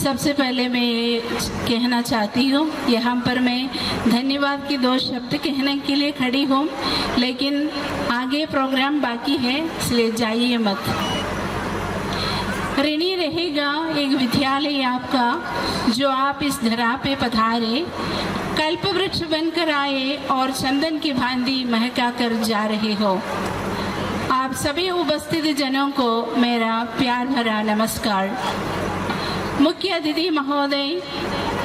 सबसे पहले मैं ये कहना चाहती हूँ, यहाँ पर मैं धन्यवाद की 2 शब्द कहने के लिए खड़ी हूँ, लेकिन आगे प्रोग्राम बाकी है, इसलिए जाइए मत। ऋणी रहेगा एक विद्यालय आपका, जो आप इस धरा पे पधारे, कल्प वृक्ष बनकर आए और चंदन की भांति महका कर जा रहे हो। आप सभी उपस्थित जनों को मेरा प्यार भरा नमस्कार। मुख्य अतिथि महोदय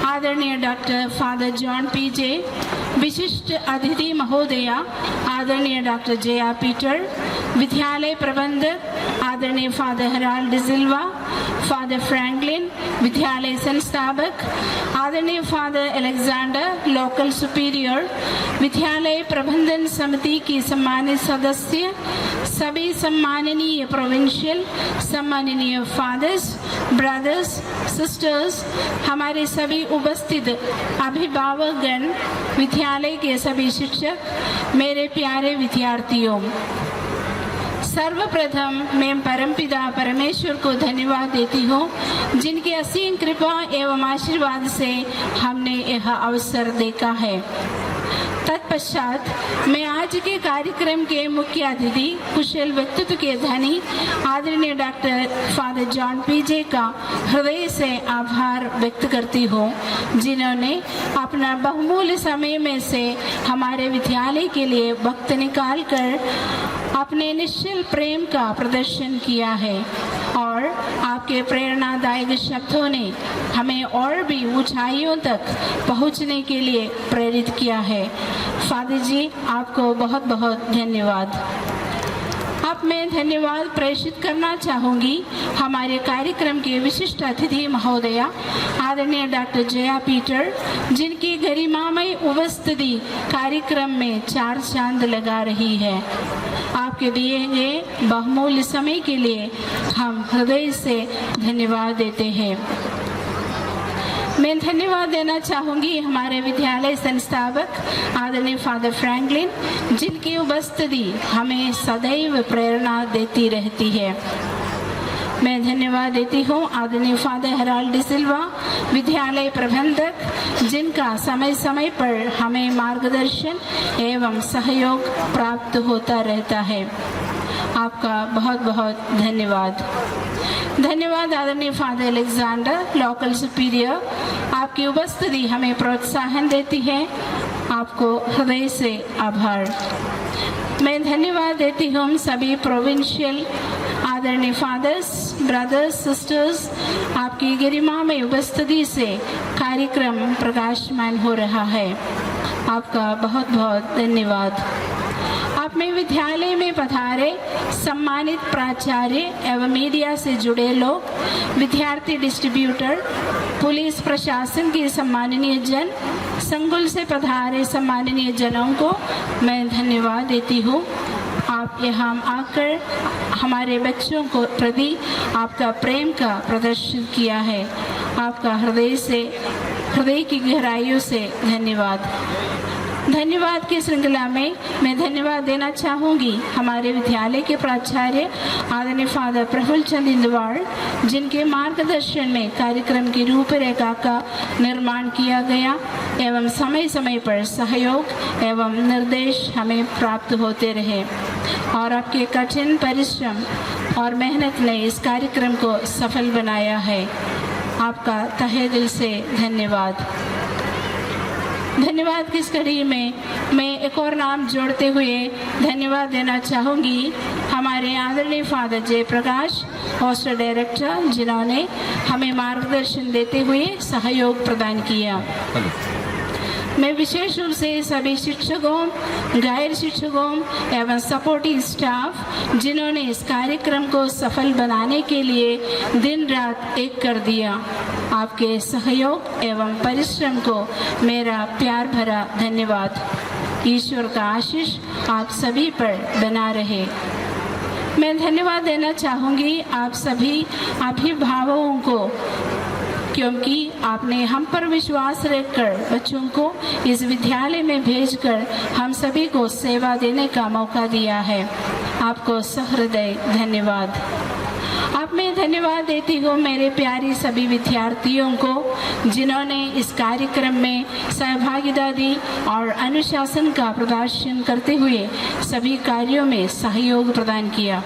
आदरणीय डॉक्टर फादर जॉन पीजे, विशिष्ट अतिथि महोदया आदरणीय डॉक्टर जया पीटर, विद्यालय प्रबंधक आदरणीय father Harold D'Silva, father Franklin, विद्यालय संस्थापक आदरणीय फादर अलेक्जेंडर, लोकल सुपीरियर, विद्यालय प्रबंधन समिति की सम्मानित सदस्य, सभी सम्माननीय प्रोविंशियल, सम्माननीय फादर्स, ब्रदर्स, सिस्टर्स, हमारे सभी उपस्थित अभिभावकगण, विद्यालय के सभी शिक्षक, मेरे प्यारे विद्यार्थियों, सर्वप्रथम मैं परमपिता परमेश्वर को धन्यवाद देती हूँ, जिनकी असीम कृपा एवं आशीर्वाद से हमने यह अवसर देखा है। तत्पश्चात मैं आज के कार्यक्रम के मुख्य अतिथि, कुशल व्यक्तित्व के धनी आदरणीय डॉक्टर फादर जॉन पीजे का हृदय से आभार व्यक्त करती हूँ, जिन्होंने अपना बहुमूल्य समय में से हमारे विद्यालय के लिए वक्त निकाल कर अपने निश्चल प्रेम का प्रदर्शन किया है और आपके प्रेरणादायक शब्दों ने हमें और भी ऊंचाइयों तक पहुंचने के लिए प्रेरित किया है। फादर जी, आपको बहुत बहुत धन्यवाद। अब मैं धन्यवाद प्रेषित करना चाहूँगी हमारे कार्यक्रम के विशिष्ट अतिथि महोदया आदरणीय डॉक्टर जया पीटर, जिनकी गरिमामय उपस्थिति कार्यक्रम में 4 चांद लगा रही है। आपके दिए गए बहुमूल्य समय के लिए हम हृदय से धन्यवाद देते हैं। मैं धन्यवाद देना चाहूँगी हमारे विद्यालय संस्थापक आदरणीय फादर फ्रैंकलिन, जिनकी उपस्थिति हमें सदैव प्रेरणा देती रहती है। मैं धन्यवाद देती हूँ आदरणीय फादर हेराल्ड डिसिल्वा, विद्यालय प्रबंधक, जिनका समय समय पर हमें मार्गदर्शन एवं सहयोग प्राप्त होता रहता है। आपका बहुत बहुत धन्यवाद। धन्यवाद आदरणीय फादर अलेक्जेंडर, लोकल सुपीरियर, आपकी उपस्थिति हमें प्रोत्साहन देती है। आपको हृदय से आभार। मैं धन्यवाद देती हूँ सभी प्रोविंशियल आदरणीय फादर्स, ब्रदर्स, सिस्टर्स, आपकी गरिमा में उपस्थिति से कार्यक्रम प्रकाशमान हो रहा है। आपका बहुत बहुत धन्यवाद। अपने विद्यालय में पधारे सम्मानित प्राचार्य एवं मीडिया से जुड़े लोग, विद्यार्थी डिस्ट्रीब्यूटर, पुलिस प्रशासन के सम्माननीय जन, संकुल से पधारे सम्माननीय जनों को मैं धन्यवाद देती हूँ। आप यहाँ आकर हमारे बच्चों को प्रति आपका प्रेम का प्रदर्शन किया है। आपका हृदय की गहराइयों से धन्यवाद। धन्यवाद की श्रृंखला में मैं धन्यवाद देना चाहूँगी हमारे विद्यालय के प्राचार्य आदरणीय फादर प्रफुल्ल चंद इंदवाड़, जिनके मार्गदर्शन में कार्यक्रम की रूपरेखा का निर्माण किया गया एवं समय समय पर सहयोग एवं निर्देश हमें प्राप्त होते रहे और आपके कठिन परिश्रम और मेहनत ने इस कार्यक्रम को सफल बनाया है। आपका तहे दिल से धन्यवाद। धन्यवाद की इस कड़ी में मैं एक और नाम जोड़ते हुए धन्यवाद देना चाहूँगी हमारे आदरणीय फादर जयप्रकाश, हॉस्टल डायरेक्टर, जिन्होंने हमें मार्गदर्शन देते हुए सहयोग प्रदान किया। मैं विशेष रूप से सभी शिक्षकों, गैर शिक्षकों एवं सपोर्टिंग स्टाफ, जिन्होंने इस कार्यक्रम को सफल बनाने के लिए दिन रात एक कर दिया, आपके सहयोग एवं परिश्रम को मेरा प्यार भरा धन्यवाद। ईश्वर का आशीष आप सभी पर बना रहे। मैं धन्यवाद देना चाहूँगी आप सभी अभिभावकों को, क्योंकि आपने हम पर विश्वास रखकर बच्चों को इस विद्यालय में भेजकर हम सभी को सेवा देने का मौका दिया है। आपको सहृदय धन्यवाद। अब मैं धन्यवाद देती हूँ मेरे प्यारे सभी विद्यार्थियों को जिन्होंने इस कार्यक्रम में सहभागिता दी और अनुशासन का प्रदर्शन करते हुए सभी कार्यों में सहयोग प्रदान किया।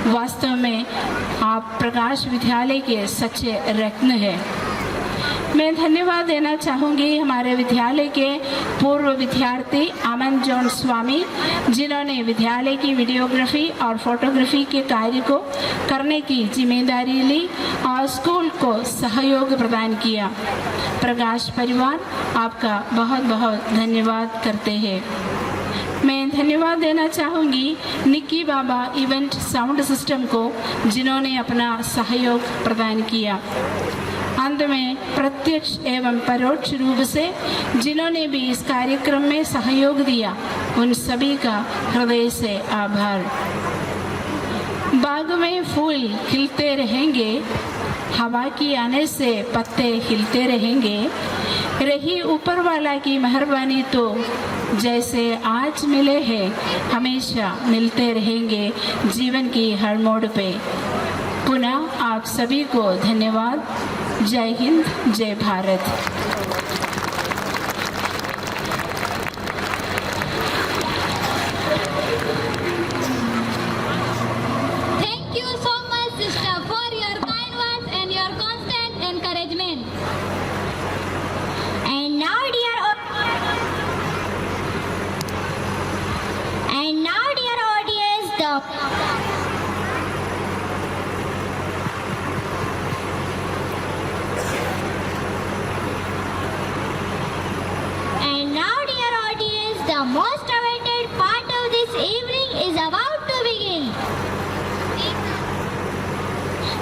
वास्तव में आप प्रकाश विद्यालय के सच्चे रत्न हैं। मैं धन्यवाद देना चाहूँगी हमारे विद्यालय के पूर्व विद्यार्थी अमन जॉन स्वामी, जिन्होंने विद्यालय की वीडियोग्राफी और फोटोग्राफी के कार्य को करने की जिम्मेदारी ली और स्कूल को सहयोग प्रदान किया। प्रकाश परिवार आपका बहुत बहुत धन्यवाद करते हैं। मैं धन्यवाद देना चाहूँगी निक्की बाबा इवेंट साउंड सिस्टम को, जिन्होंने अपना सहयोग प्रदान किया। अंत में प्रत्यक्ष एवं परोक्ष रूप से जिन्होंने भी इस कार्यक्रम में सहयोग दिया, उन सभी का हृदय से आभार। बाग में फूल खिलते रहेंगे, हवा की आने से पत्ते हिलते रहेंगे, रही ऊपर वाला की मेहरबानी तो जैसे आज मिले हैं हमेशा मिलते रहेंगे जीवन की हर मोड़ पे। पुनः आप सभी को धन्यवाद। जय हिंद, जय Bharat. Thank you so much, sister, for your kind words and your constant encouragement. And now, dear audience, the most awaited part of this evening is about to begin.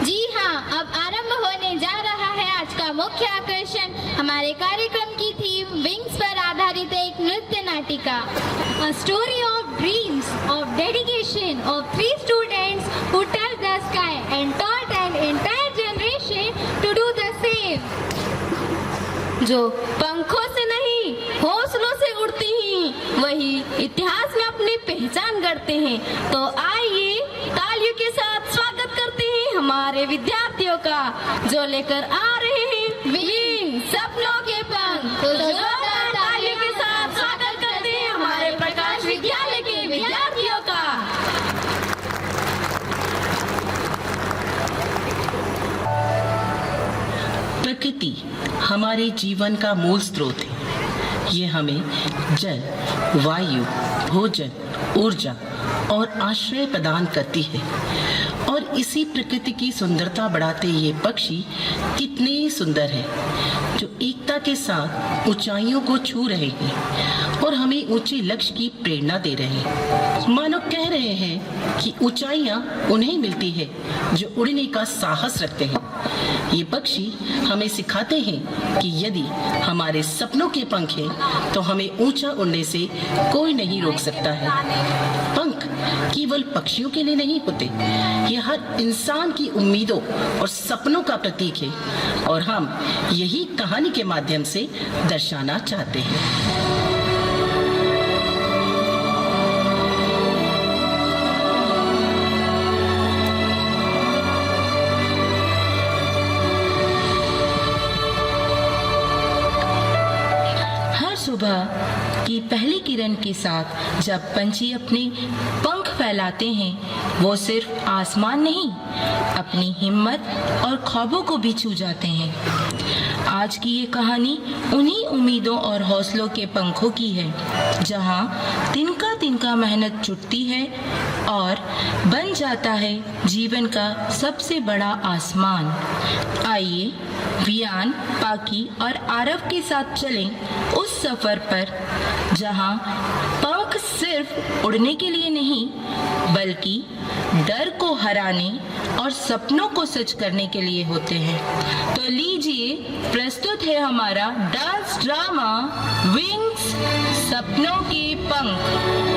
जी हाँ, अब आरंभ होने जा रहा है आज का मुख्य आकर्षण। हमारे कार्यक्रम की थीम विंग्स पर आधारित एक नृत्य नाटिका, A story of dreams, of dedication of 3 students who touched the sky and taught an entire generation to do the same. जो पंखों से नहीं हौसलों से उड़ती हैं, वही इतिहास में अपनी पहचान करते हैं। तो आइए तालियों के साथ स्वागत करते हैं हमारे विद्यार्थियों का, जो लेकर आ रहे हैं विंग सपनों के पंख। तो जोरदार तालियों के साथ स्वागत करते हैं हमारे प्रकाश विद्यालय के विद्यार्थियों का। प्रकृति हमारे जीवन का मूल स्रोत है। ये हमें जल, वायु, भोजन, ऊर्जा और आश्रय प्रदान करती है। और इसी प्रकृति की सुंदरता बढ़ाते ये पक्षी कितने सुंदर हैं, जो एकता के साथ ऊंचाइयों को छू रहे हैं और हमें ऊंचे लक्ष्य की प्रेरणा दे रहे हैं। मानो कह रहे हैं कि ऊंचाइयां उन्हें मिलती है जो उड़ने का साहस रखते हैं। ये पक्षी हमें सिखाते हैं कि यदि हमारे सपनों के पंख हैं तो हमें ऊंचा उड़ने से कोई नहीं रोक सकता है। पंख केवल पक्षियों के लिए नहीं होते, ये हर इंसान की उम्मीदों और सपनों का प्रतीक है और हम यही कहानी के माध्यम से दर्शाना चाहते हैं। सुबह की पहली किरण के साथ जब पंछी अपने पंख फैलाते हैं, वो सिर्फ आसमान नहीं, अपनी हिम्मत और ख्वाबों को भी छू जाते हैं। आज की ये कहानी उन्हीं उम्मीदों और हौसलों के पंखों की है, जहां तिनका तिनका मेहनत जुटती है और बन जाता है जीवन का सबसे बड़ा आसमान। आइए वियान, पाकी और आरव के साथ चलें उस सफर पर जहां पंख सिर्फ उड़ने के लिए नहीं, बल्कि डर को हराने और सपनों को सच करने के लिए होते हैं। तो लीजिए, प्रस्तुत है हमारा डांस ड्रामा विंग्स सपनों के पंख।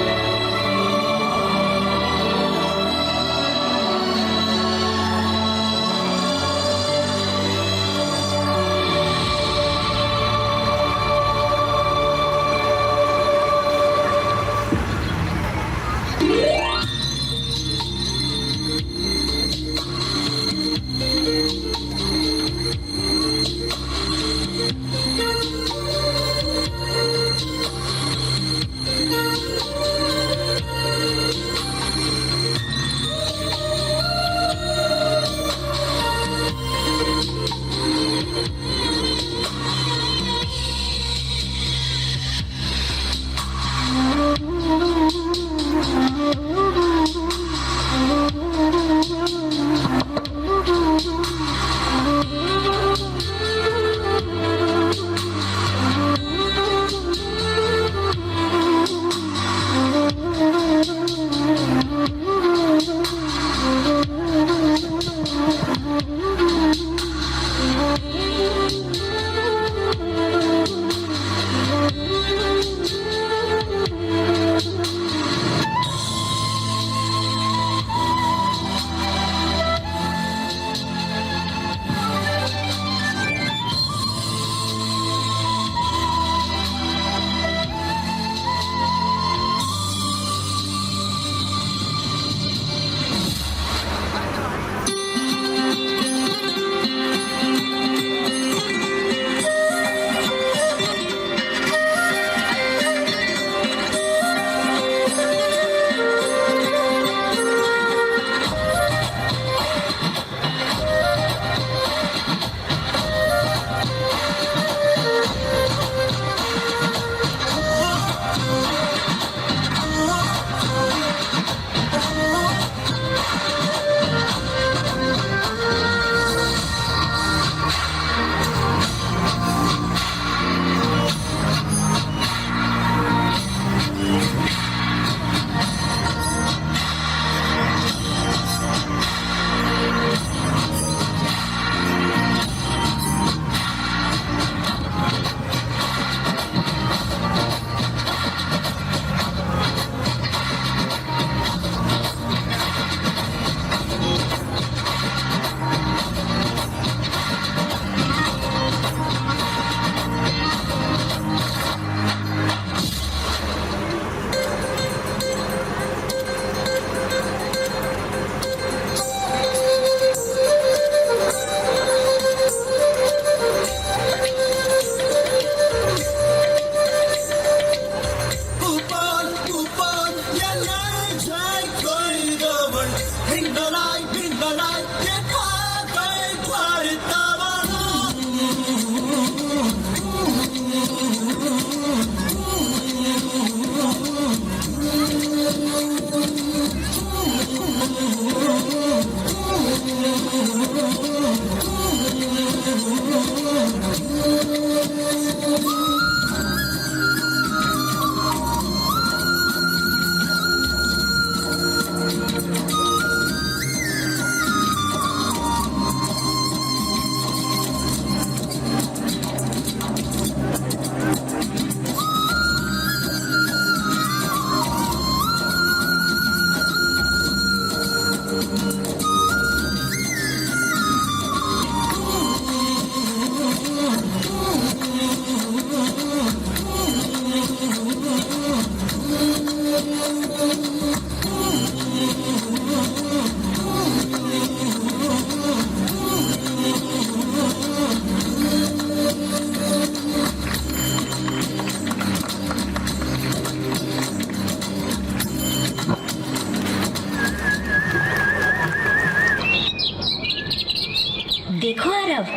देखो आरव,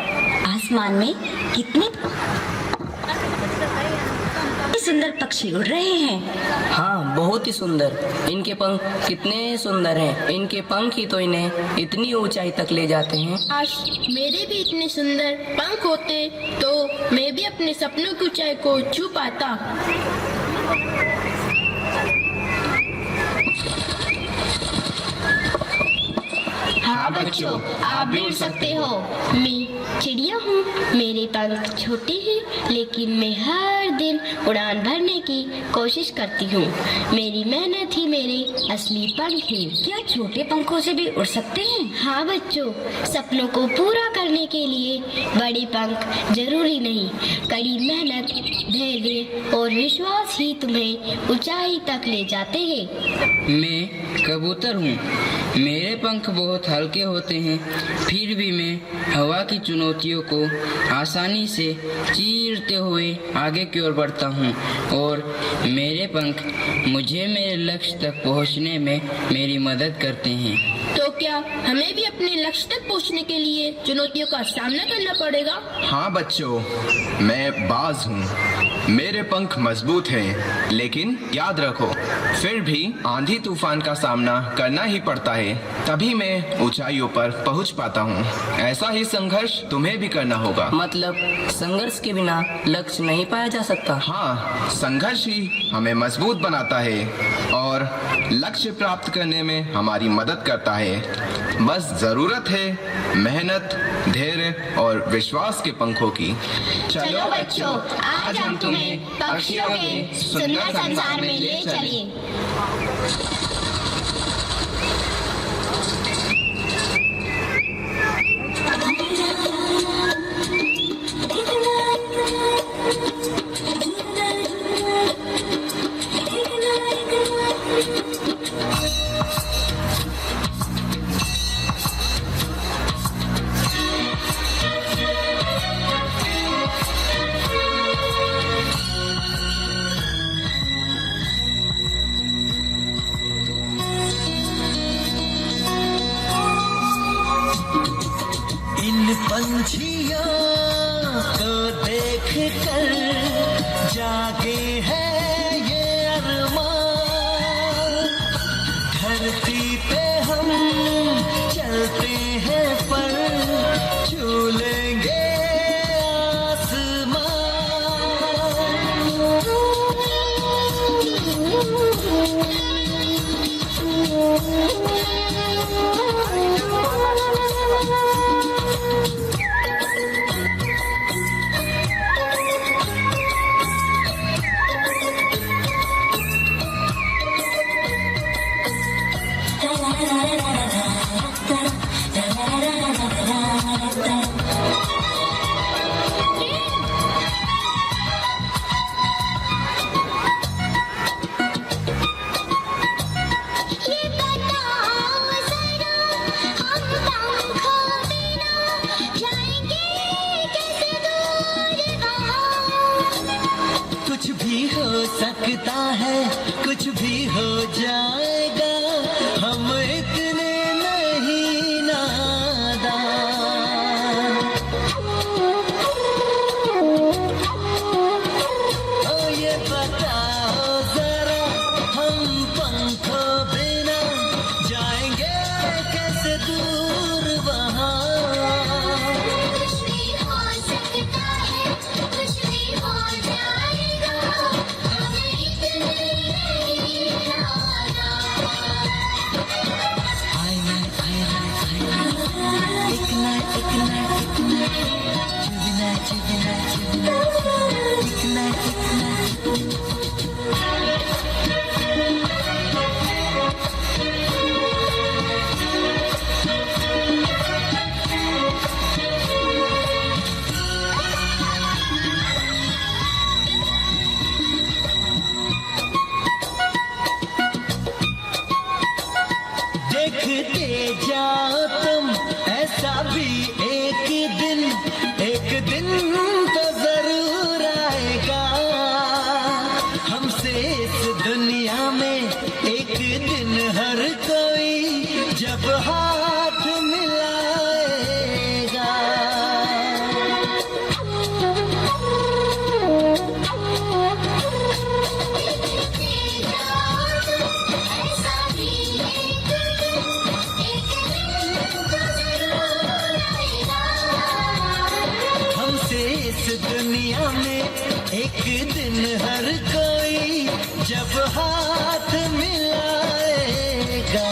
आसमान में कितने सुंदर पक्षी उड़ रहे हैं। हाँ, बहुत ही सुंदर। इनके पंख कितने सुंदर हैं। इनके पंख ही तो इन्हें इतनी ऊंचाई तक ले जाते हैं। काश मेरे भी इतने सुंदर पंख होते तो मैं भी अपने सपनों की ऊंचाई को छू पाता। हाँ बच्चों, आप भी उड़ सकते हो। मैं चिड़िया हूँ, मेरे पंख छोटे हैं, लेकिन मैं हर दिन उड़ान भरने की कोशिश करती हूँ। मेरी मेहनत ही मेरे असली पंख हैं। क्या छोटे पंखों से भी उड़ सकते हैं? हाँ बच्चों, सपनों को पूरा करने के लिए बड़े पंख जरूरी नहीं, कड़ी मेहनत, धैर्य और विश्वास ही तुम्हें ऊंचाई तक ले जाते हैं। मैं कबूतर हूँ, मेरे पंख बहुत हल्के होते हैं, फिर भी मैं हवा की चुनौतियों को आसानी से चीरते हुए आगे की ओर बढ़ता हूँ और मेरे पंख मुझे मेरे लक्ष्य तक पहुँचने में मेरी मदद करते हैं। तो क्या हमें भी अपने लक्ष्य तक पहुंचने के लिए चुनौतियों का सामना करना पड़ेगा? हाँ बच्चों, मैं बाज हूँ, मेरे पंख मजबूत हैं, लेकिन याद रखो फिर भी आंधी तूफान का सामना करना ही पड़ता है, तभी मैं ऊंचाइयों पर पहुँच पाता हूँ। ऐसा ही संघर्ष तुम्हें भी करना होगा। मतलब संघर्ष के बिना लक्ष्य नहीं पाया जा सकता। हाँ, संघर्ष ही हमें मजबूत बनाता है और लक्ष्य प्राप्त करने में हमारी मदद करता है। बस जरूरत है मेहनत, धैर्य और विश्वास के पंखों की। चलो बच्चों, आज हम तुम्हें पक्षियों के सुंदर संसार में ले चलें। पंछियों को देख कर जागे है ये अरमान, धरती पे हम चलते हैं पर छू लेंगे सकता है, कुछ भी हो जाएगा, हम इतने नहीं नादान। ओ ये बताओ जरा, हम पंखों बिना जाएंगे कैसे दूर वहाँ। कुछ भी हो सकता है, कुछ भी हो जाएगा, देखते जाओ तुम, ऐसा भी एक दिन तो जरूर आएगा। हमसे इस दुनिया में एक दिन हर कोई जब हाथ मिलाएगा। इस दुनिया में एक दिन हर कोई जब हाथ मिलाएगा।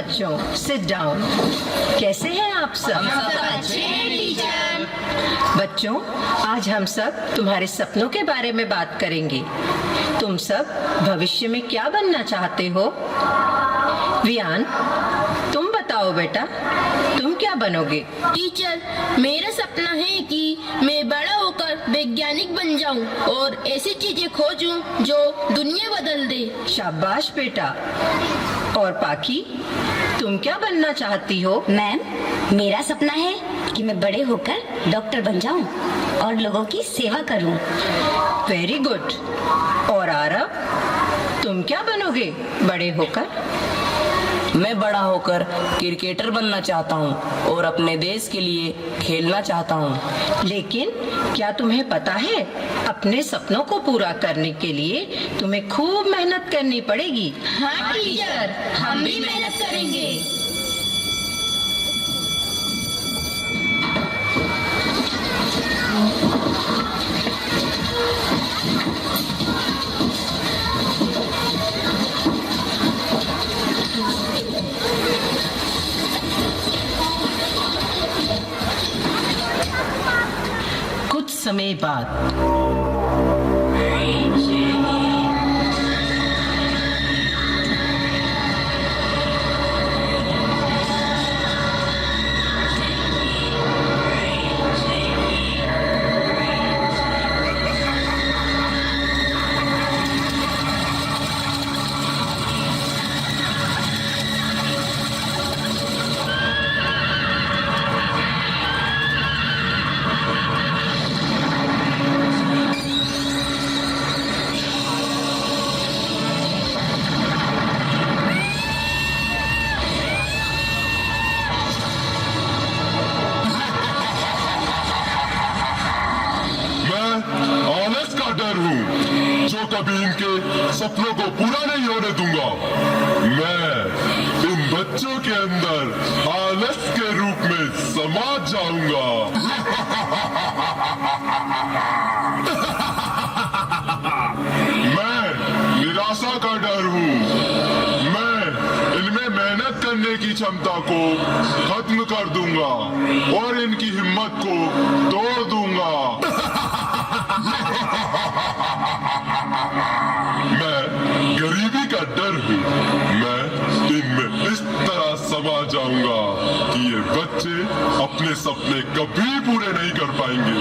बच्चों, सिट डाउन। कैसे हैं आप सब? हम सब अच्छे हैं टीचर। बच्चों, आज हम सब तुम्हारे सपनों के बारे में बात करेंगे। तुम सब भविष्य में क्या बनना चाहते हो? वियान, तुम बताओ बेटा, तुम क्या बनोगे? टीचर, मेरा सपना है कि मैं बड़ा होकर वैज्ञानिक बन जाऊं और ऐसी चीजें खोजूं जो दुनिया बदल दे। शाबाश बेटा। और पाखी, तुम क्या बनना चाहती हो? मैम, मेरा सपना है कि मैं बड़े होकर डॉक्टर बन जाऊं और लोगों की सेवा करूं। Very good. और आरव, तुम क्या बनोगे बड़े होकर? मैं बड़ा होकर क्रिकेटर बनना चाहता हूँ और अपने देश के लिए खेलना चाहता हूँ। लेकिन क्या तुम्हें पता है, अपने सपनों को पूरा करने के लिए तुम्हें खूब मेहनत करनी पड़ेगी। हाँ टीचर, हम भी मेहनत करेंगे। कुछ समय बाद कभी इनके सपनों को पूरा नहीं होने दूंगा। मैं इन बच्चों के अंदर आलस के रूप में समा जाऊंगा। मैं निराशा का डर हूँ। मैं इनमें मेहनत करने की क्षमता को खत्म कर दूंगा और इनकी हिम्मत को तोड़ दूंगा। मैं गरीबी का डर हूँ। मैं इनमें इस तरह समा जाऊंगा कि ये बच्चे अपने सपने कभी पूरे नहीं कर पाएंगे।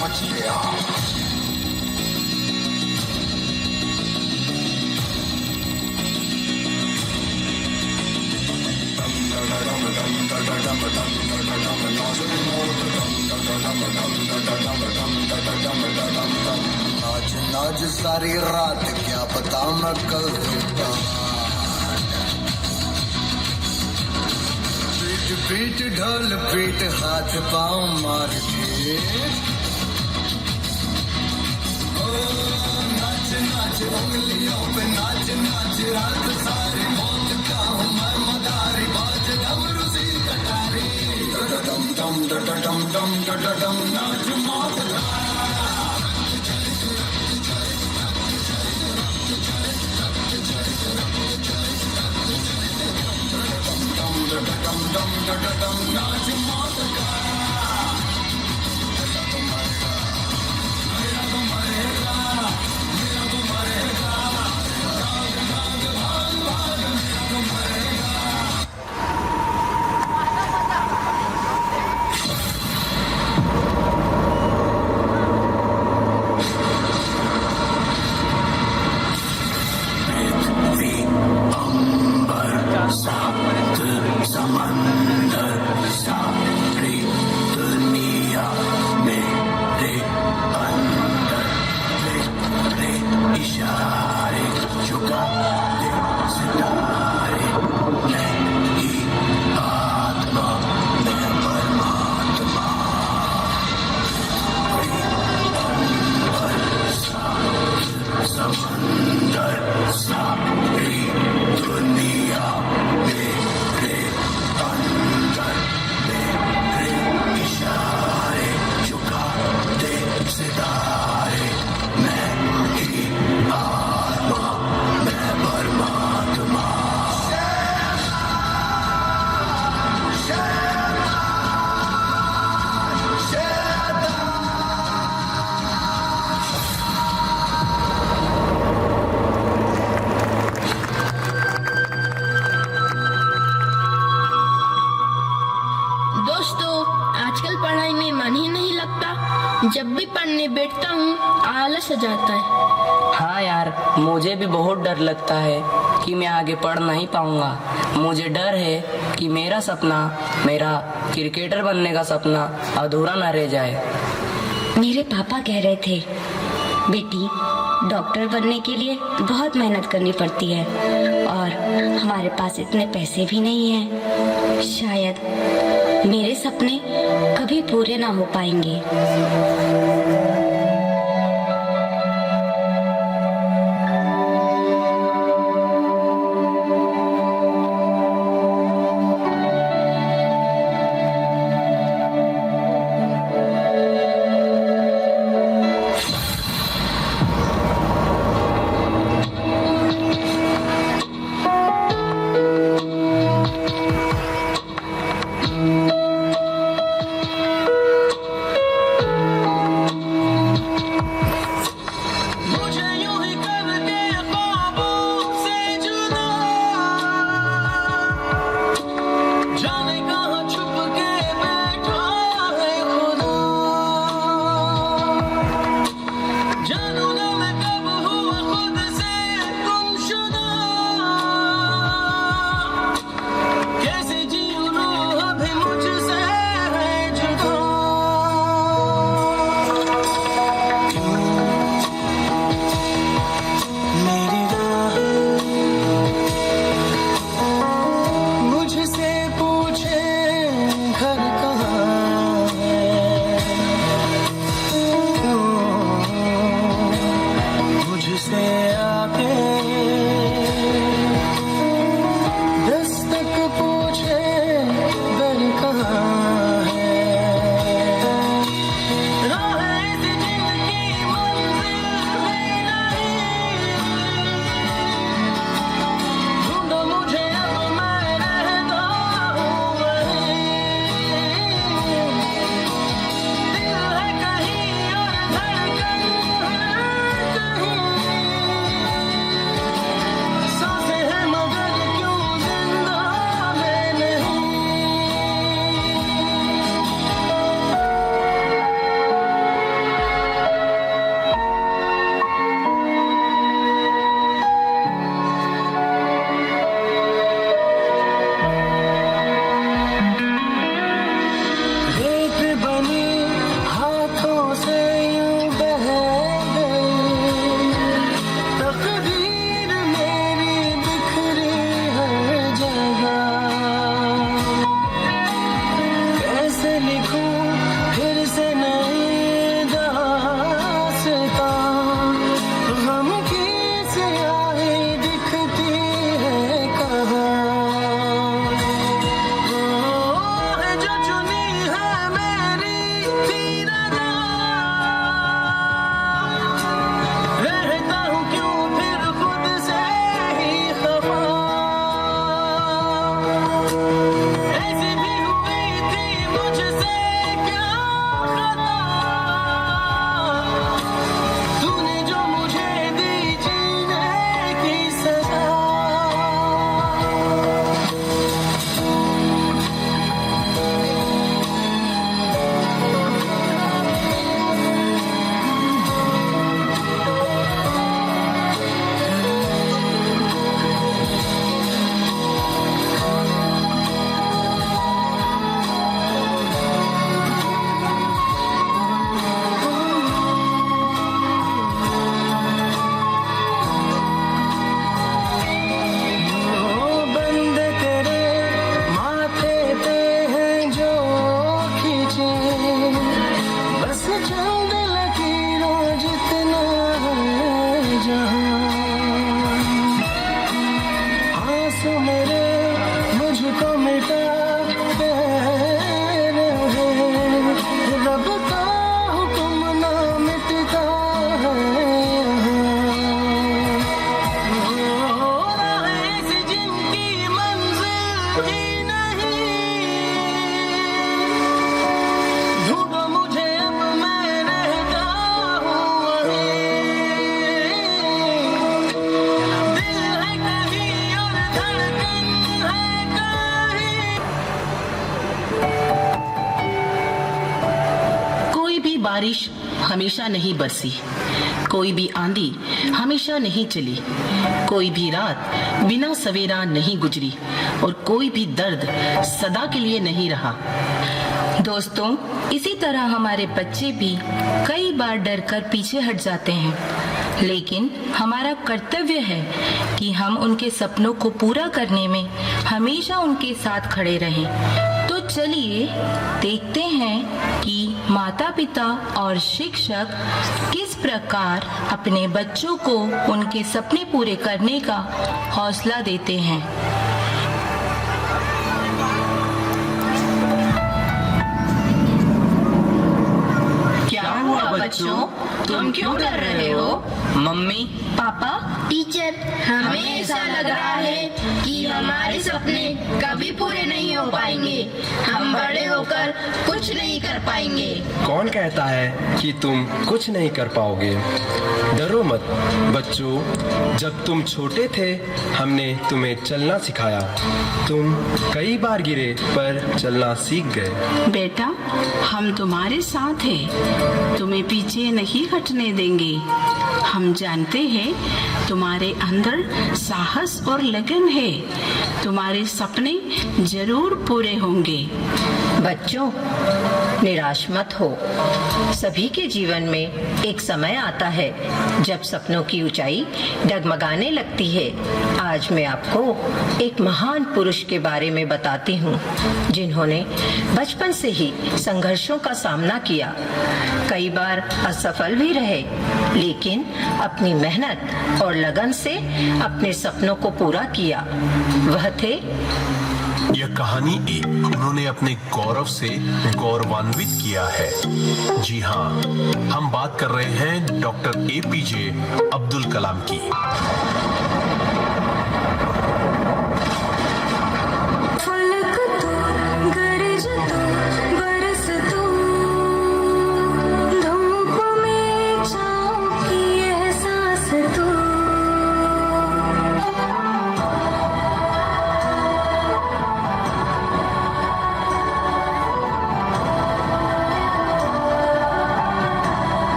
मच गया। नाच नाच सारी रात, क्या पता मैं कल होता। पीट पीट ढोल पीट, हाथ पाँव मार के नाच नाच उंगलियों पे नाच नाच, रात सारी मौत का हूँ मैं मदारी, बाज डमरू सी कटारी, डम डम डम डम डम नाच मौत का। जब भी पढ़ने बैठता हूँ आलस आ जाता है। हाँ यार, मुझे भी बहुत डर लगता है कि मैं आगे पढ़ नहीं पाऊंगा। मुझे डर है कि मेरा सपना, मेरा क्रिकेटर बनने का सपना अधूरा न रह जाए। मेरे पापा कह रहे थे, बेटी डॉक्टर बनने के लिए बहुत मेहनत करनी पड़ती है और हमारे पास इतने पैसे भी नहीं हैं। शायद मेरे सपने कभी पूरे ना हो पाएंगे। बारिश हमेशा नहीं बरसी, कोई भी आंधी हमेशा नहीं चली, कोई भी रात बिना सवेरा नहीं गुजरी और कोई भी दर्द सदा के लिए नहीं रहा। दोस्तों, इसी तरह हमारे बच्चे भी कई बार डर कर पीछे हट जाते हैं, लेकिन हमारा कर्तव्य है कि हम उनके सपनों को पूरा करने में हमेशा उनके साथ खड़े रहें। तो चलिए देखते हैं कि माता पिता और शिक्षक किस प्रकार अपने बच्चों को उनके सपने पूरे करने का हौसला देते हैं। क्या हुआ बच्चों, तुम क्यों डर रहे हो? मम्मी, पापा, टीचर, हमें ऐसा लग रहा है कि हमारे सपने कभी पूरे नहीं हो पाएंगे। हम बड़े होकर कुछ नहीं कर पाएंगे। कौन कहता है कि तुम कुछ नहीं कर पाओगे? डरो मत बच्चों, जब तुम छोटे थे हमने तुम्हें चलना सिखाया। तुम कई बार गिरे पर चलना सीख गए। बेटा, हम तुम्हारे साथ हैं, तुम्हें पीछे नहीं हटने देंगे। हम जानते हैं तुम्हारे अंदर साहस और लगन है, तुम्हारे सपने जरूर पूरे होंगे। बच्चों, निराश मत हो। सभी के जीवन में एक समय आता है जब सपनों की ऊंचाई डगमगाने लगती है। आज मैं आपको एक महान पुरुष के बारे में बताती हूँ, जिन्होंने बचपन से ही संघर्षों का सामना किया, कई बार असफल भी रहे, लेकिन अपनी मेहनत और लगन से अपने सपनों को पूरा किया। वह थे यह कहानी एक उन्होंने अपने गौरव से गौरवान्वित किया है। जी हाँ, हम बात कर रहे हैं डॉक्टर APJ अब्दुल कलाम की।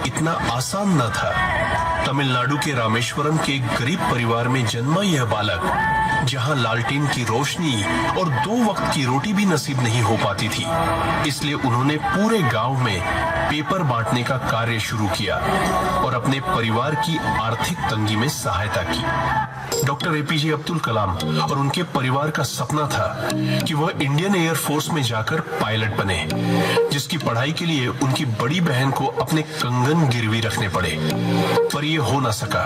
इतना आसान न था। तमिलनाडु के रामेश्वरम के एक गरीब परिवार में जन्मा यह बालक, जहां लालटेन की रोशनी और 2 वक्त की रोटी भी नसीब नहीं हो पाती थी, इसलिए उन्होंने पूरे गांव में पेपर बांटने का कार्य शुरू किया और अपने परिवार की आर्थिक तंगी में सहायता की। डॉक्टर APJ अब्दुल कलाम और उनके परिवार का सपना था कि वह इंडियन एयर फोर्स में जाकर पायलट बने, जिसकी पढ़ाई के लिए उनकी बड़ी बहन को अपने कंगन गिरवी रखने पड़े। पर यह हो न सका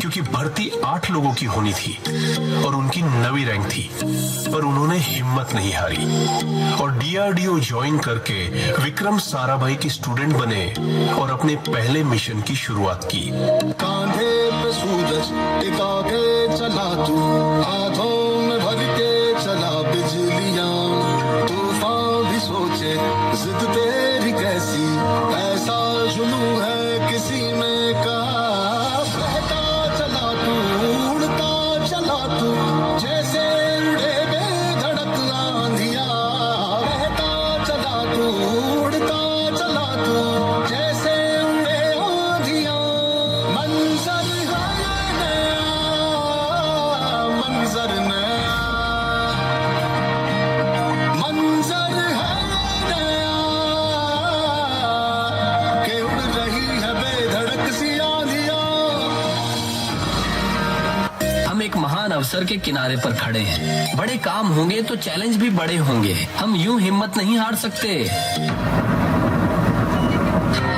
क्योंकि भर्ती 8 लोगों की होनी थी और उनकी 9वीं रैंक थी। पर उन्होंने हिम्मत नहीं हारी और DRDO ज्वाइन करके विक्रम साराभाई की स्टूडेंट बने और अपने पहले मिशन की शुरुआत की। कांधे पे सूरज टिका के चला तू, हाथों में भर के चला बिजलियां, तूफान भी सोचे जिद तेरी कैसी, ऐसा जुनून है किसी में कहा। बहता चला तू, उड़ता चला तू, जैसे उड़े बेधड़क आंधिया। बहता चला तू, उड़ता चला तू, जैसे उड़े आंधिया। मंजर है नया, मंजर नया, मंजर है नया, के उड़ रही है बेधड़क सी आंधिया। हम एक महान अवसर के किनारे पर खड़े हैं। बड़े काम होंगे तो चैलेंज भी बड़े होंगे। हम यूं हिम्मत नहीं हार सकते।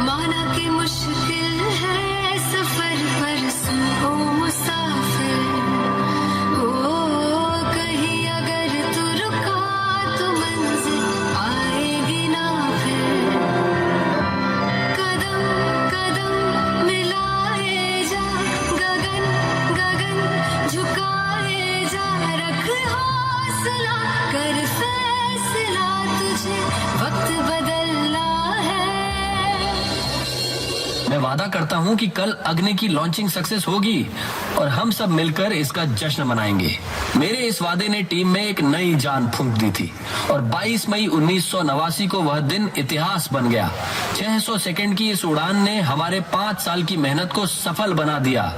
माना कि मुश्किल मैं वादा करता हूँ कि कल अग्नि की लॉन्चिंग सक्सेस होगी और हम सब मिलकर इसका जश्न मनाएंगे। मेरे इस वादे ने टीम में एक नई जान फूंक दी थी और 22 मई 1989 को वह दिन इतिहास बन गया। 600 सेकंड की इस उड़ान ने हमारे 5 साल की मेहनत को सफल बना दिया।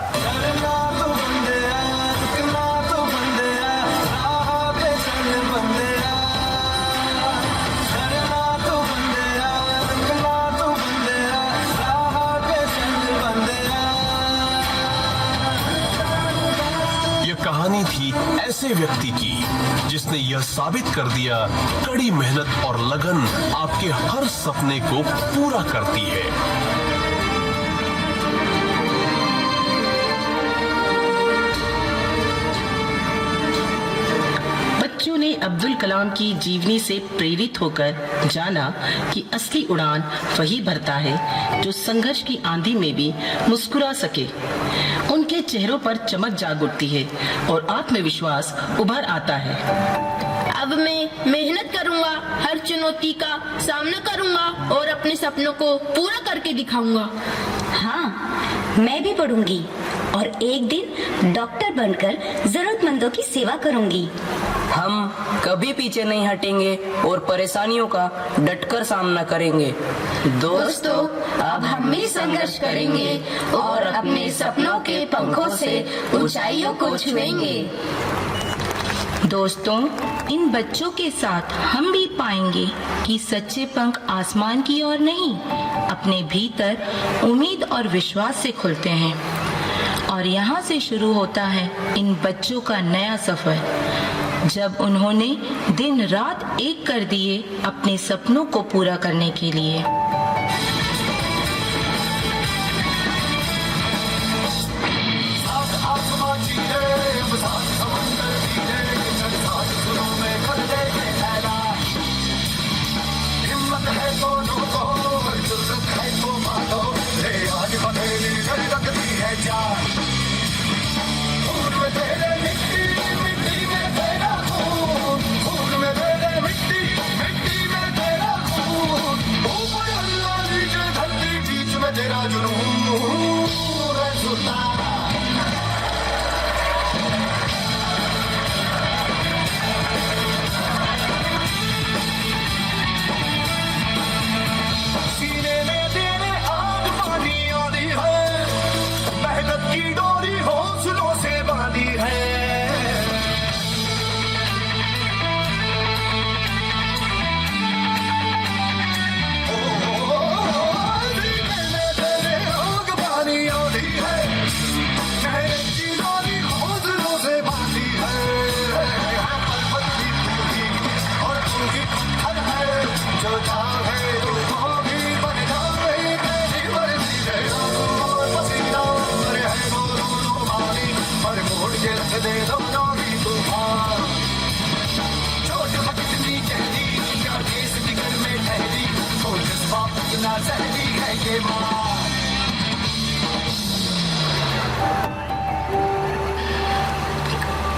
कहानी थी ऐसे व्यक्ति की जिसने यह साबित कर दिया कड़ी मेहनत और लगन आपके हर सपने को पूरा करती है। बच्चों ने अब्दुल कलाम की जीवनी से प्रेरित होकर जाना कि असली उड़ान वही भरता है जो संघर्ष की आंधी में भी मुस्कुरा सके। उनके चेहरों पर चमक जाग उठती है और आत्मविश्वास उभर आता है। अब मैं मेहनत करूंगा, हर चुनौती का सामना करूंगा और अपने सपनों को पूरा करके दिखाऊंगा। हाँ, मैं भी पढ़ूंगी और एक दिन डॉक्टर बनकर जरूरतमंदों की सेवा करूंगी। हम कभी पीछे नहीं हटेंगे और परेशानियों का डटकर सामना करेंगे। दोस्तों, अब हम भी संघर्ष करेंगे और अपने सपनों के पंखों से ऊंचाइयों को छुएंगे। दोस्तों, इन बच्चों के साथ हम भी पाएंगे कि सच्चे पंख आसमान की ओर नहीं, अपने भीतर उम्मीद और विश्वास से खुलते हैं। और यहाँ से शुरू होता है इन बच्चों का नया सफर, जब उन्होंने दिन रात एक कर दिए अपने सपनों को पूरा करने के लिए।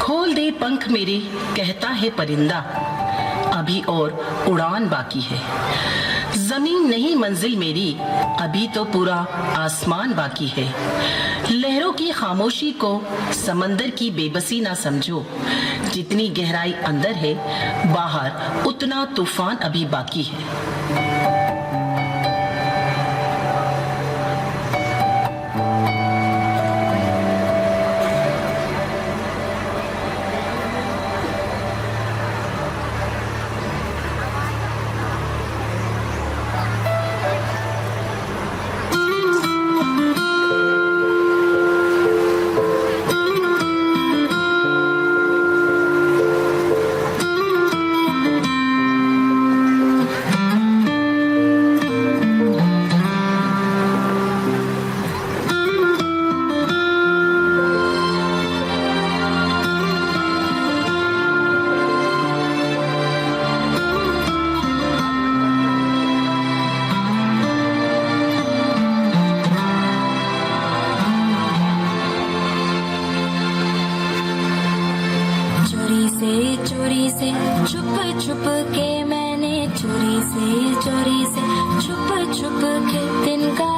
खोल दे पंख मेरे, कहता है परिंदा, अभी और उड़ान बाकी है। जमीन नहीं मंजिल मेरी, अभी तो पूरा आसमान बाकी है। लहरों की खामोशी को समंदर की बेबसी ना समझो, जितनी गहराई अंदर है बाहर उतना तूफान अभी बाकी है। चोरी से छुप छुप के मैंने चोरी से छुप छुप के तिनका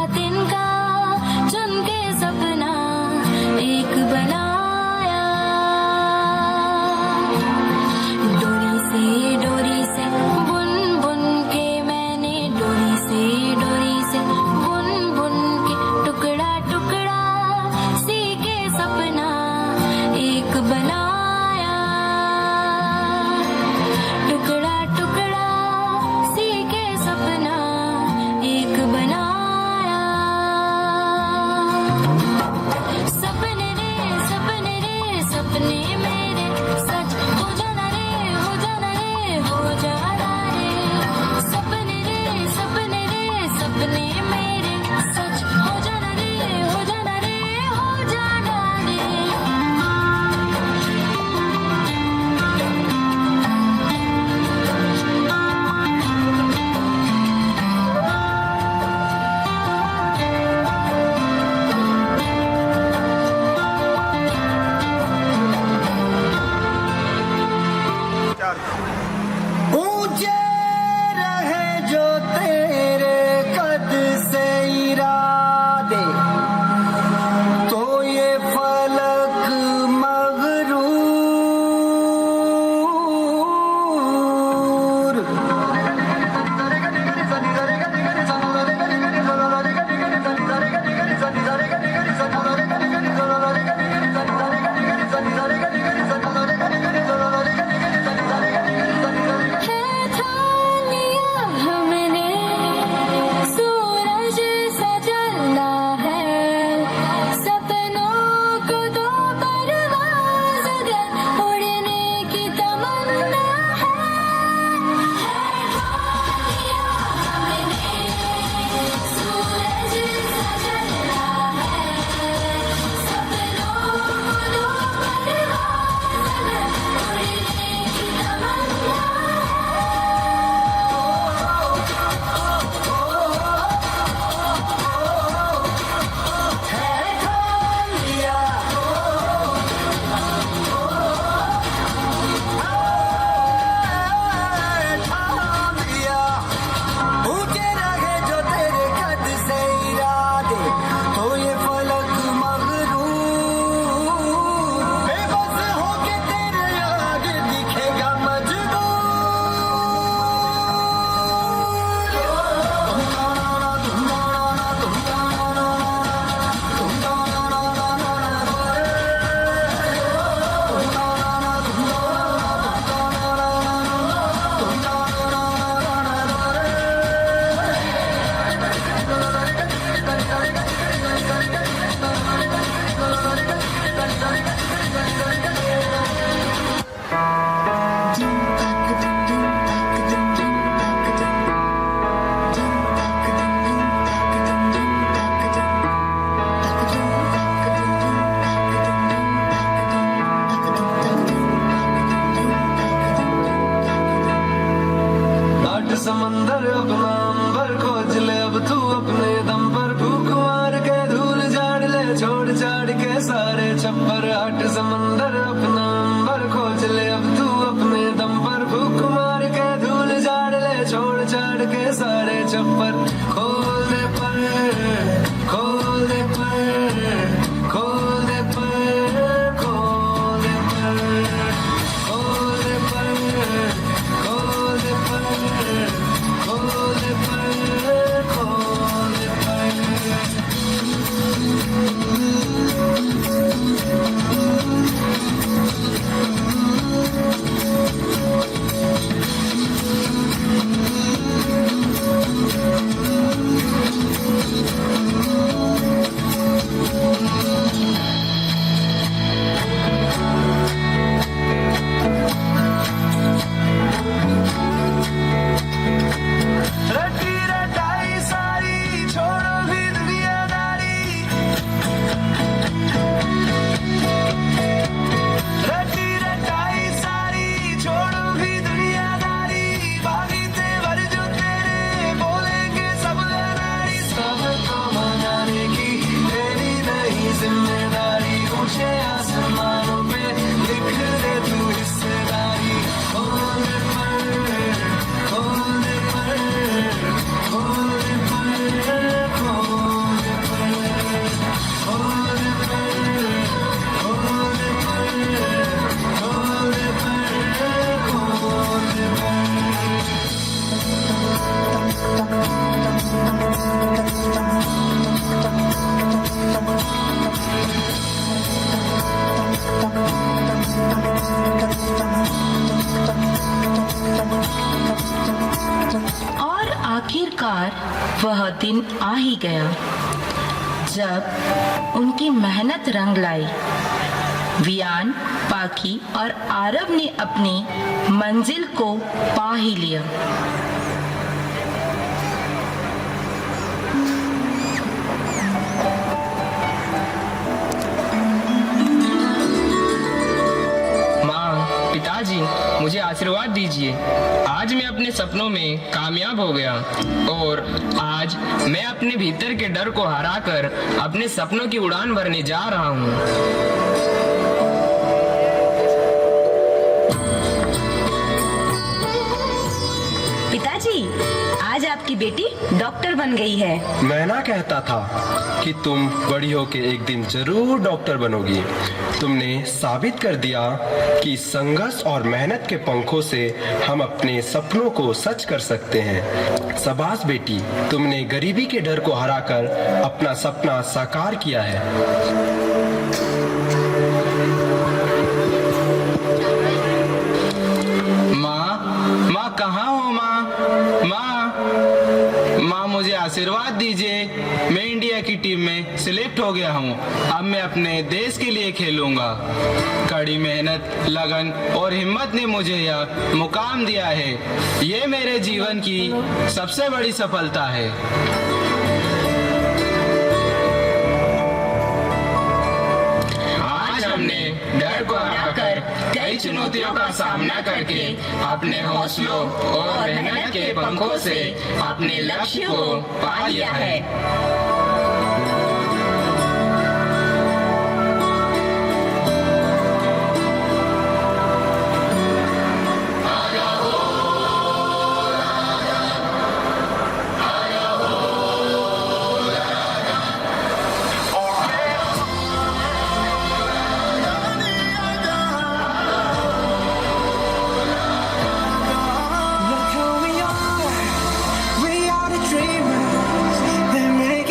सपने मेरे सच हो जाना रे, हो जाना रे, हो जाना रे। ऊंचे रहे जो तेरे कद से इरादे, तो ये फलक मगरूर। है ठान लिया हमने, सूरज सा जलना है, सपनों को दो परवाज़ दे, उड़ने की तमन्ना है। ठान लिया हमने, सूरज सा जलना है, सपनों को दो परवाज़ दे, उड़ने की तमन्ना है ठान लिया, ठान लिया। ऊंचे रहे जो तेरे कद से इरादे, तो ये फलक मगरूर। बेबस होके तेरे आगे दिखेगा मजबूर। आठ समंदर अपना अंबर खोज ले, अब तू अपने दम पर फूक मार के धूल झाड़ ले, छोड़ छाड़ के सारे छप्पर। आठ समंदर अपना अंबर खोज ले, अब तू अपने दम पर फूक मार के धूल झाड़ ले, छोड़ छाड़ के सारे छप्पर। खोल दे पर, खोल दे पर, खोल दे पर, खोल दे पर, खोल दे पर, खोल दे पर, खोल दे पर, खोल दे पर। रटी रटाई सारी छोड़ो भी दुनियादारी, रटी रटाई सारी छोड़ो भी दुनियादारी। बागी तेवर जो तेरे बोलेंगे सब नारी, सबको मनाने की तेरी नहीं जिम्मेदारी। ऊंचे आसमानों पे लिख दे तू हिस्सेदारी। खोल दे पर, खोल दे पर, खोल दे पर, खोल दे पर, खोल दे पर, खोल दे पर, खोल दे पर, खोल दे और आखिरकार वह दिन आ ही गया जब उनकी मेहनत रंग लाई। वियान, पाकी और आरव ने अपनी मंजिल को पा ही लिया। सपनों में कामयाब हो गया और आज मैं अपने भीतर के डर को हराकर अपने सपनों की उड़ान भरने जा रहा हूँ। पिताजी, आज आपकी बेटी डॉक्टर बन गई है। मैं ना कहता था कि तुम बड़ी होके एक दिन जरूर डॉक्टर बनोगी। तुमने साबित कर दिया कि संघर्ष और मेहनत के पंखों से हम अपने सपनों को सच कर सकते हैं। शाबाश बेटी, तुमने गरीबी के डर को हराकर अपना सपना साकार किया है। माँ कहाँ हो माँ? माँ मुझे आशीर्वाद दीजिए। मैं इंडिया की टीम में सिलेक्ट हो गया हूँ। अब मैं अपने देश के लिए खेलूंगा। कड़ी मेहनत, लगन और हिम्मत ने मुझे यह मुकाम दिया है। ये मेरे जीवन की सबसे बड़ी सफलता है। आज हमने डर को हराकर कई चुनौतियों का सामना करके अपने हौसलों और मेहनत के पंखों से अपने लक्ष्य को पा लिया है। Look who we are the dreamers. They make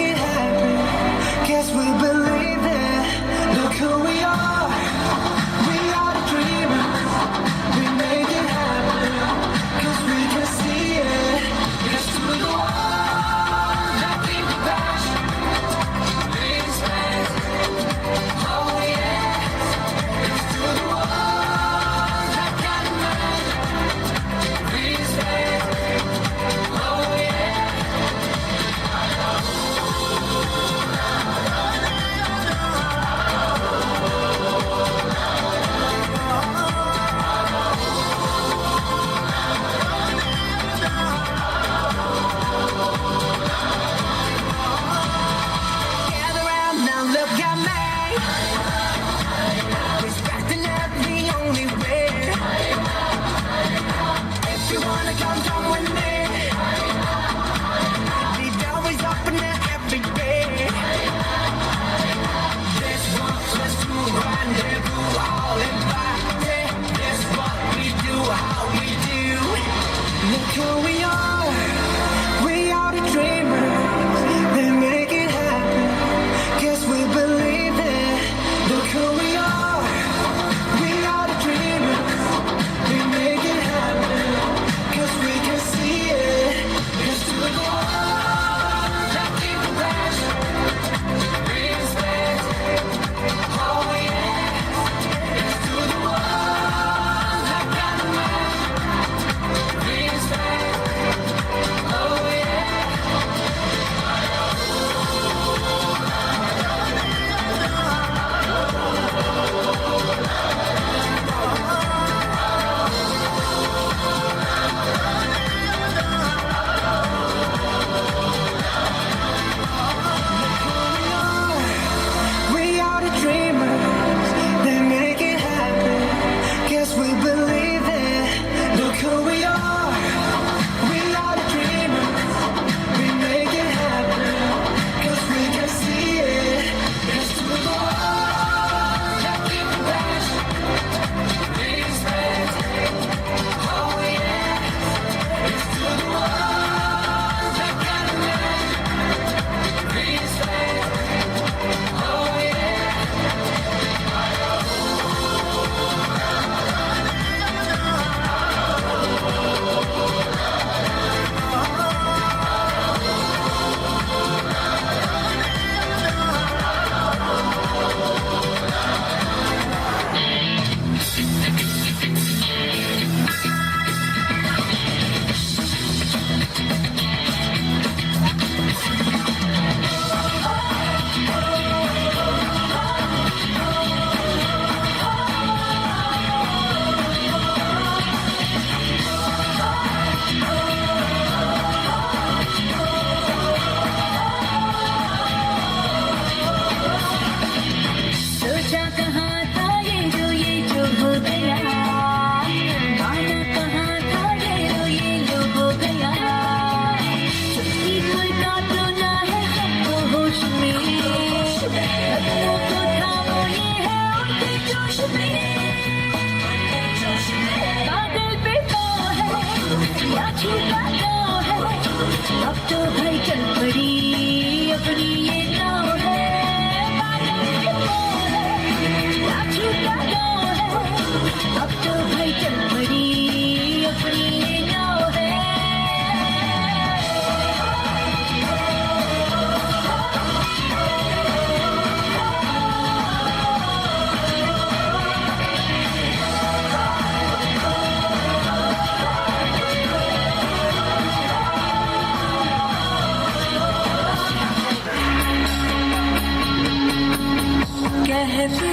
कहते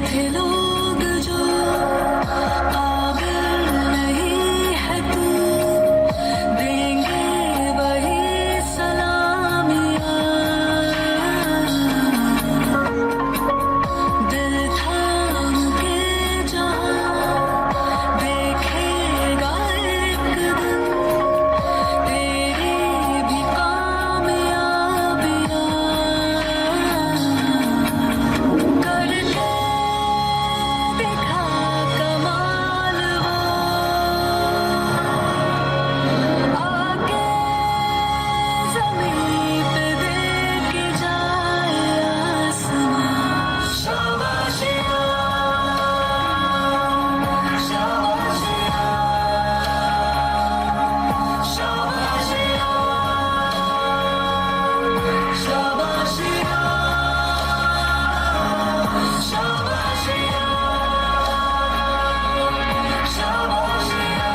थे लोग जो काबिल नहीं है तू, देंगे वही सलामियाँ। दिल थाम के जहाँ देखेगा एक दिन तेरी भी कामयाबियाँ। करके देखा कमाल वो, आके ज़मीं पे देके जाए आसमां। शाबाशियाँ, शाबाशियाँ, शाबाशियाँ, शाबाशियाँ, शाबाशियाँ,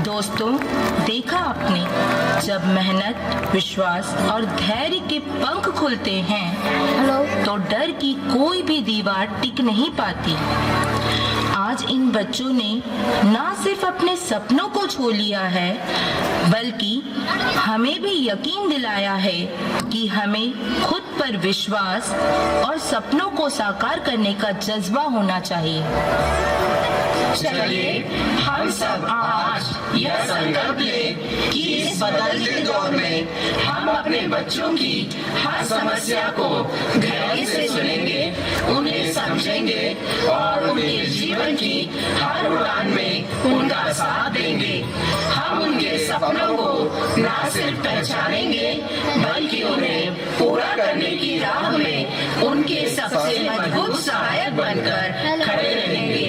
दोस्तों, देखा आपने, जब मेहनत, विश्वास और धैर्य के पंख खुलते हैं तो डर की कोई भी दीवार टिक नहीं पाती। आज इन बच्चों ने ना सिर्फ अपने सपनों को छू लिया है, बल्कि हमें भी यकीन दिलाया है कि हमें खुद पर विश्वास और सपनों को साकार करने का जज्बा होना चाहिए। चलिए हम सब आज यह संकल्प लें कि इस बदलते दौर में हम अपने बच्चों की हर समस्या को धैर्य से सुनेंगे, उन्हें समझेंगे और उनके जीवन की हर उड़ान में उनका साथ देंगे। हम उनके सपनों को न सिर्फ पहचानेंगे बल्कि उन्हें पूरा करने की राह में उनके सबसे मजबूत सहायक बनकर खड़े रहेंगे।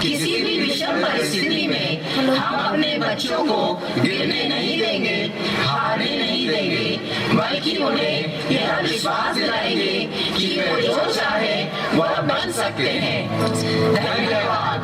किसी भी विषम परिस्थिति में हम अपने बच्चों को गिरने नहीं देंगे, हारने नहीं देंगे, बल्कि उन्हें यह विश्वास दिलाएंगे कि वो जो चाहे वह बन सकते हैं। धन्यवाद।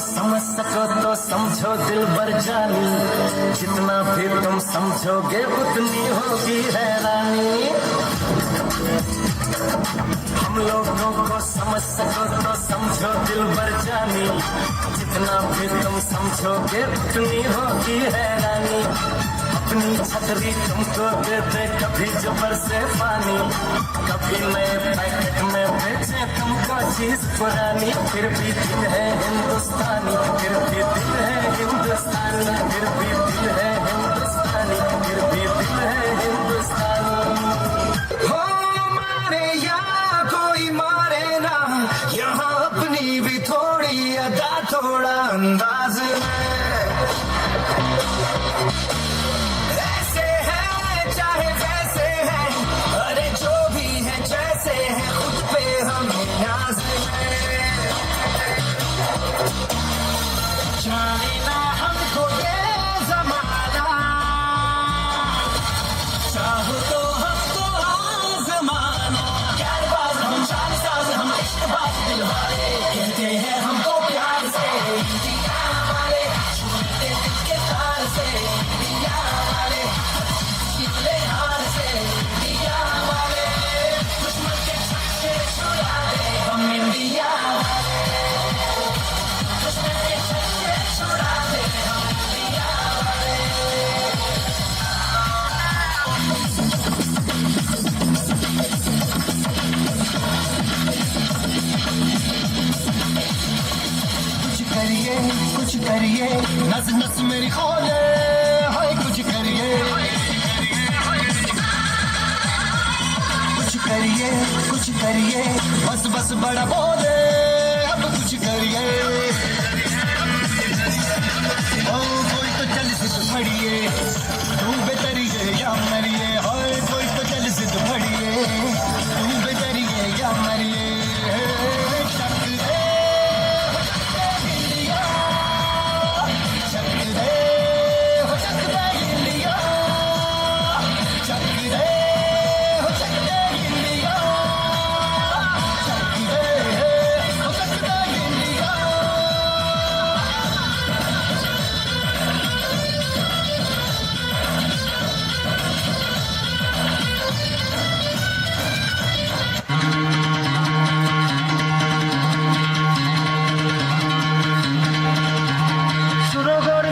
समझ सको तो समझो दिल भर जानी, जितना भी तुम समझोगे उतनी होगी हैरानी। हम लोगों को समझ सको तो समझो दिल भर जानी, जितना भी तुम समझोगे उतनी होगी हैरानी। अपनी छतरी तुमको दे दे कभी जो बरसे पानी, कभी नए पैकेट में बेचे तुमको चीज पुरानी। फिर भी दिल है हिंदुस्तानी, फिर भी दिल है हिंदुस्तानी, फिर भी दिल है हिंदुस्तानी, फिर भी दिल है हिंदुस्तानी। हो मारे या कोई मारे ना, यहाँ अपनी भी थोड़ी अदा थोड़ा अंदाज है। ऐसे है चाहे वैसे है, अरे जो भी है जैसे है, खुद पे हमें नाज है। जाने ना हमको ये जमाना, चाहो तो हमको आजमाना। प्यारबाज हम, शानसाज हम, इश्कबाज दिल वाले, कहते हैं हमको प्यार से इंडिया वाले, छूटते दिल के तार से इंडिया वाले, कितने हार से इंडिया वाले, दुश्मन के छक्के छुड़ा दे हम इंडिया वाले, दुश्मन के छक्के छुड़ा दे हम इंडिया वाले। कुछ करिए नस नस मेरी खोले, हाय कुछ करिए, कुछ करिए बस बस बड़ा बोले, अब कुछ करिए। ओ कोई तो चल सिद्ध फड़िए, तू बेतरिए या मरिए, हाय कोई तो चल सिद्ध फड़िए, तू बेतरिए या मरिए। सुनो गौर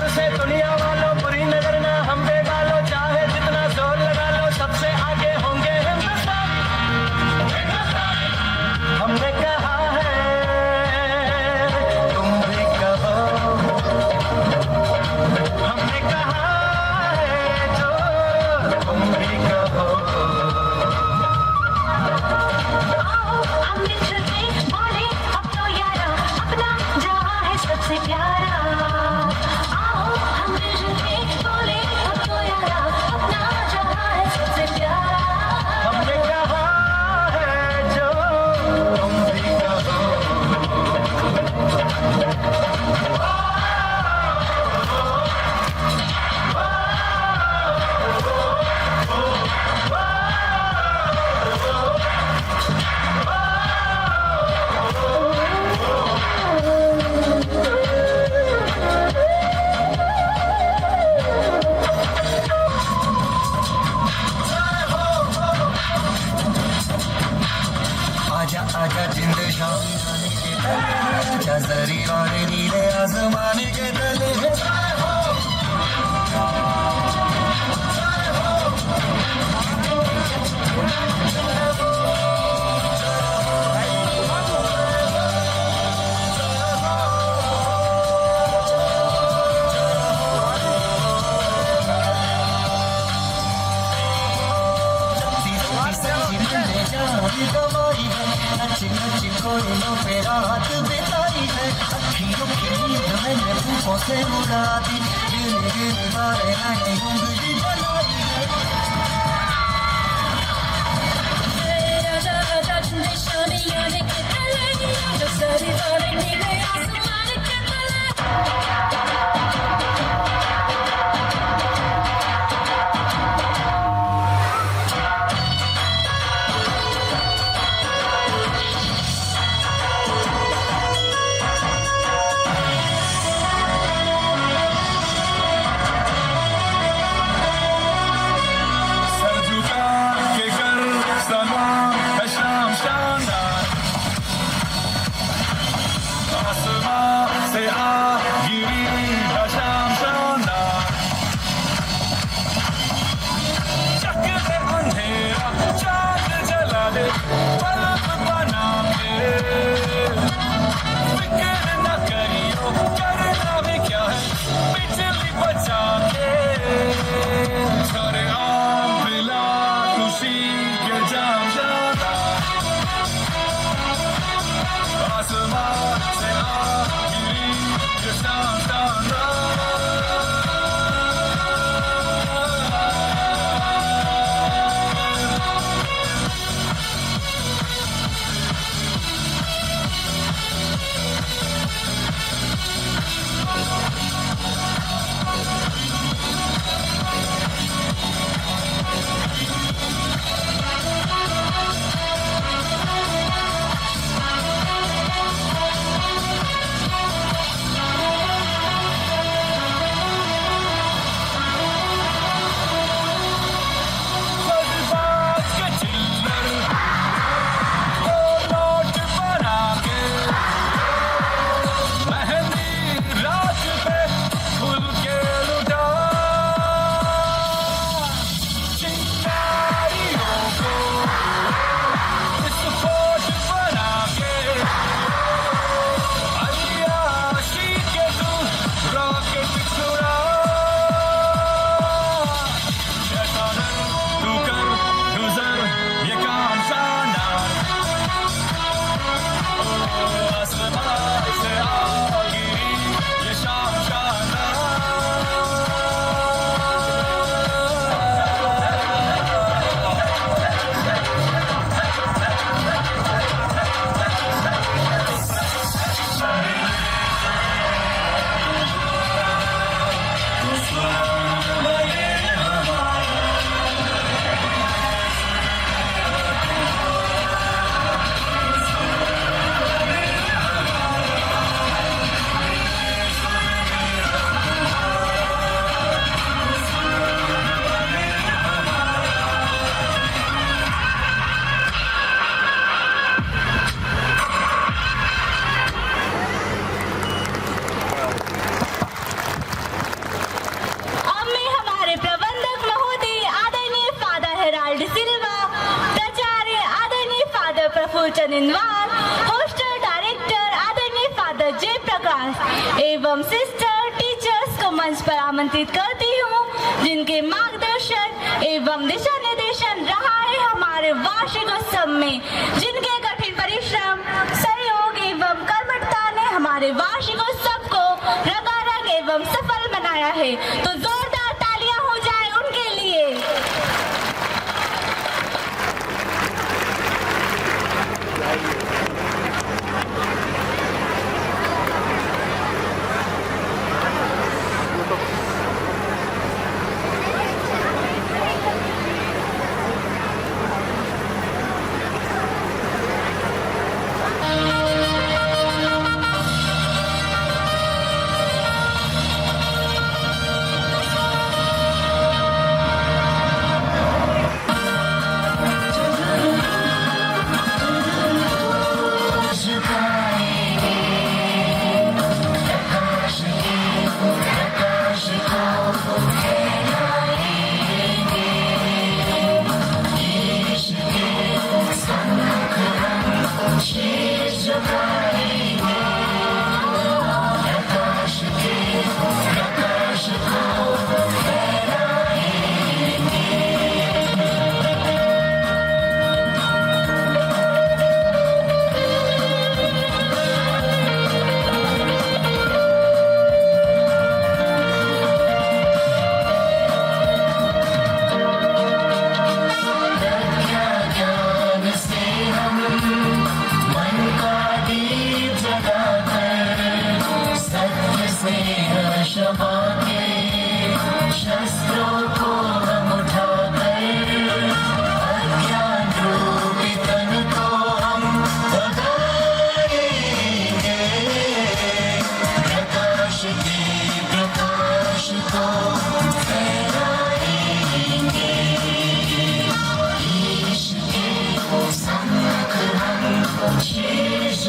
से दुनिया वालों, बुरी नजर ना हम पे डालो, चाहे जितना जोर लगा लो, सबसे आगे होंगे हिंदुस्तान। हमने कहा है तुम भी कहो, हमने कहा है जो तुम भी कहो। हम मिलजुल के बोले अब तो यारा, अपना जहां है सबसे प्यारा। आजा जिंद शाम आजा जरी वाले नीले आसमाने के तले। कोयलों पे रात बिताई है, अखियों की नींद मैंने फूकों से उड़ा दी, गिन गिन बारे मैंने उंगली जलाई है। आजा आजा झूले शाने याने के तले, आजा सारी वाले नीले आसमान के तले। बल्ब बना के फिक्र न करियो करना भी क्या है बिजली बचा के सरेआम मिला खुशी के जाम जाना आसमान से गिरी ये शाम तारा चनिनवाल, हॉस्टल डायरेक्टर आदरणीय फादर जय प्रकाश एवं सिस्टर टीचर्स को मंच पर आमंत्रित करती हूँ, जिनके मार्गदर्शन एवं दिशा निर्देशन रहा है हमारे वार्षिक उत्सव में, जिनके कठिन परिश्रम, सहयोग एवं कर्मठता ने हमारे वार्षिक उत्सव को रंगारंग एवं सफल बनाया है। तो जोरदार तालियां हो जाए उनके लिए। शीश